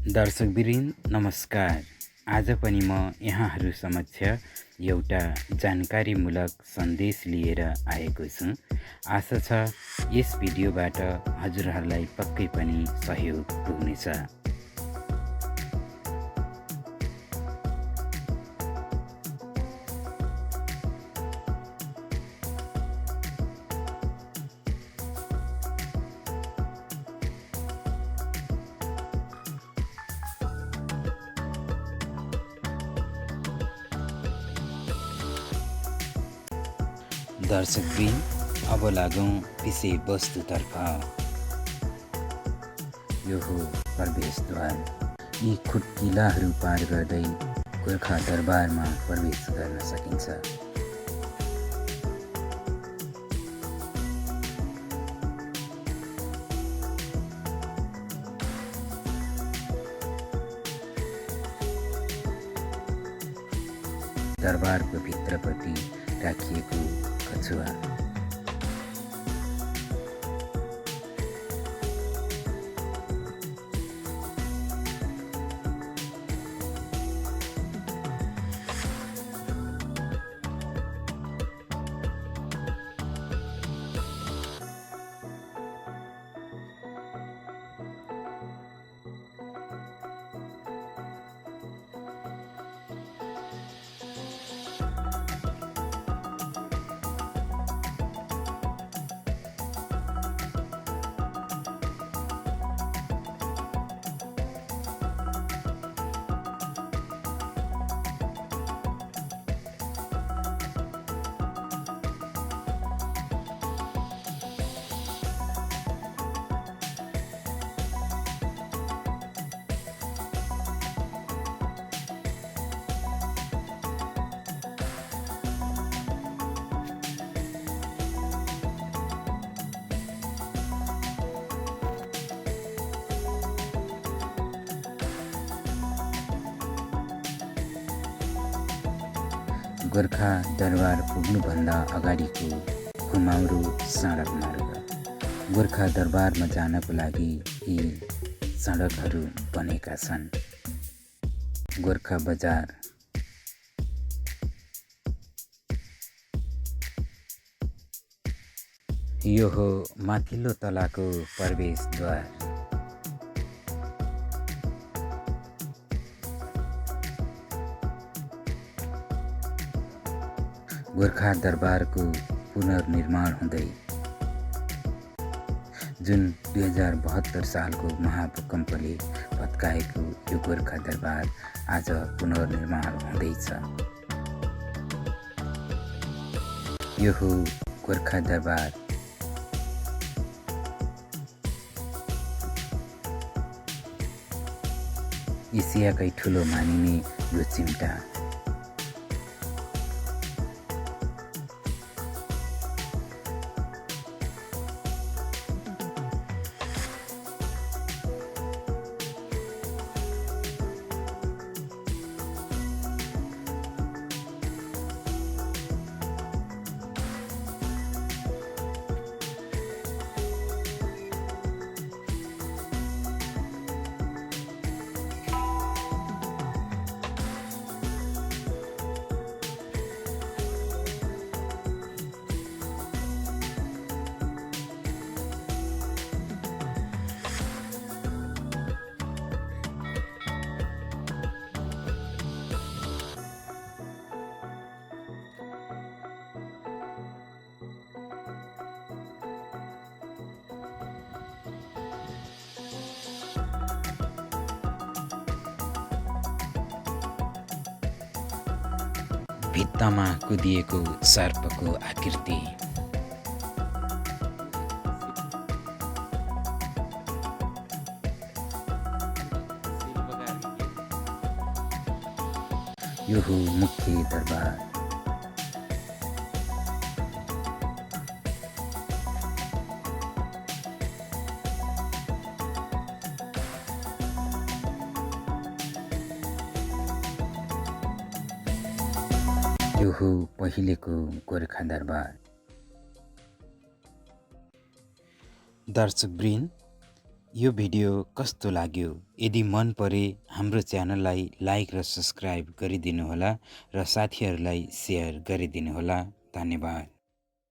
दर्शकवृन्द नमस्कार। आज पनि म यहाँहरू समक्ष एउटा जानकारीमूलक सन्देश लिएर आएको छु। आशा छ यस भिडियोबाट हजुरहरूलाई पक्कै पनि सहयोग पुग्नेछ। दर्शकवृन्द अब लागौं विषय वस्तुतर्फ। यो हो प्रवेशद्वार। यी खुट्किलाहरू पार गर्दै गोर्खा दरबारमा प्रवेश गर्न सकिन्छ। दरबारको भित्रपट्टि राखिएको कछुवा। गोर्खा दरबार पुग्नुभन्दा अगाडिको घुमाउरो सडक मार्ग। गोर्खा दरबारमा जानको लागि यी सडकहरू बनेका छन्। गोर्खा बजार, यो हो माथिल्लो तलाको प्रवेशद्वार। गोर्खा दरबारको पुनर्निर्माण हुँदै जुन 2072 सालको महाभूकम्पले भत्काएको यो गोर्खा दरबार आज पुनर्निर्माण हुँदैछ। यो हो गोर्खा दरबार। एसियाकै ठुलो मानिने यो चिम्टा। भित्तामा कुदिएको सर्पको आकृति। यो हो मुख्य दरबार। यो हो पहिलेको गोर्खा दरबार। दर्शकवृन्द, यो भिडियो कस्तो लाग्यो? यदि मन परे हाम्रो च्यानललाई लाइक र सब्स्क्राइब गरिदिनुहोला र साथीहरूलाई सेयर गरिदिनुहोला। धन्यवाद।